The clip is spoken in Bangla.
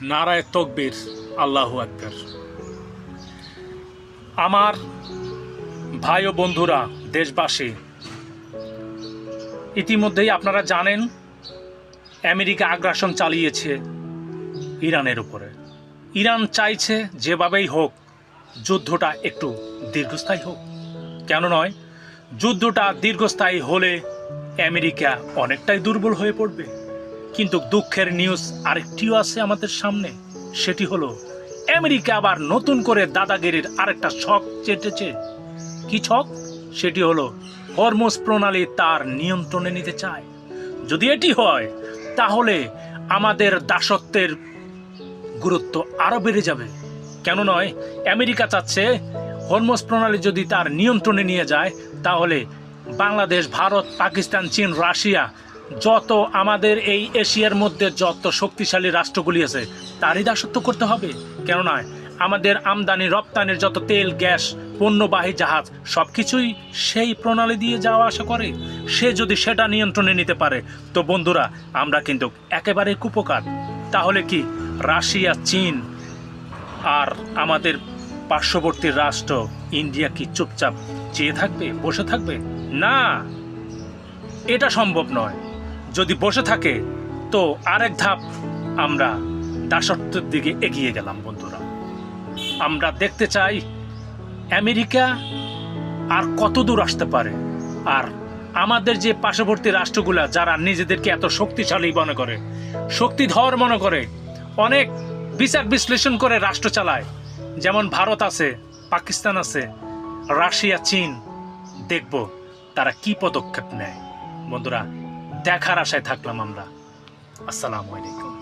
নারায়ে তকবীর, আল্লাহু আকবার। আমার ভাই ও বন্ধুরা, দেশবাসী, ইতিমধ্যেই আপনারা জানেন আমেরিকা আগ্রাসন চালিয়েছে ইরানের উপরে। ইরান চাইছে যেভাবেই হোক যুদ্ধটা একটু দীর্ঘস্থায়ী হোক। কেন নয়, যুদ্ধটা দীর্ঘস্থায়ী হলে আমেরিকা অনেকটাই দুর্বল হয়ে পড়বে। কিন্তু দুঃখের নিউজ আরেকটিও আছে আমাদের সামনে, সেটি হলো আমেরিকা আবার নতুন করে দাদাগিরির আরেকটা ছক চেটেছে। কি ছক? সেটি হলো হরমুজ প্রণালী তার নিয়ন্ত্রণে নিতে চায়। যদি এটি হয় তাহলে আমাদের দাসত্বের গুরুত্ব আরো বেড়ে যাবে। কেন নয়, আমেরিকা চাচ্ছে হরমুজ প্রণালী যদি তার নিয়ন্ত্রণে নিয়ে যায় তাহলে বাংলাদেশ, ভারত, পাকিস্তান, চীন, রাশিয়া, যত আমাদের এই এশিয়ার মধ্যে যত শক্তিশালী রাষ্ট্রগুলি আছে তারই দাসত্ব করতে হবে। কেন নয়, আমাদের আমদানি রপ্তানির যত তেল, গ্যাস, পণ্যবাহী জাহাজ সব কিছুই সেই প্রণালী দিয়ে যাওয়া আসা করে। সে যদি সেটা নিয়ন্ত্রণে নিতে পারে তো বন্ধুরা আমরা কিন্তু একেবারে কুপকার। তাহলে কি রাশিয়া, চীন আর আমাদের পার্শ্ববর্তী রাষ্ট্র ইন্ডিয়া কি চুপচাপ চেয়ে থাকবে, বসে থাকবে? না, এটা সম্ভব নয়। যদি বসে থাকে তো আরেক ধাপ আমরা দাসত্বের দিকে এগিয়ে গেলাম। বন্ধুরা, আমরা দেখতে চাই আমেরিকা আর কত দূর আসতে পারে। আর আমাদের যে পার্শ্ববর্তী রাষ্ট্রগুলা যারা নিজেদেরকে এত শক্তিশালী মনে করে, শক্তিধর মনে করে, অনেক বিচার বিশ্লেষণ করে রাষ্ট্র চালায়, যেমন ভারত আছে, পাকিস্তান আছে, রাশিয়া, চীন, দেখব তারা কি পদক্ষেপ নেয়। বন্ধুরা, দেখার আশায় থাকলাম আমরা। আসসালামু আলাইকুম।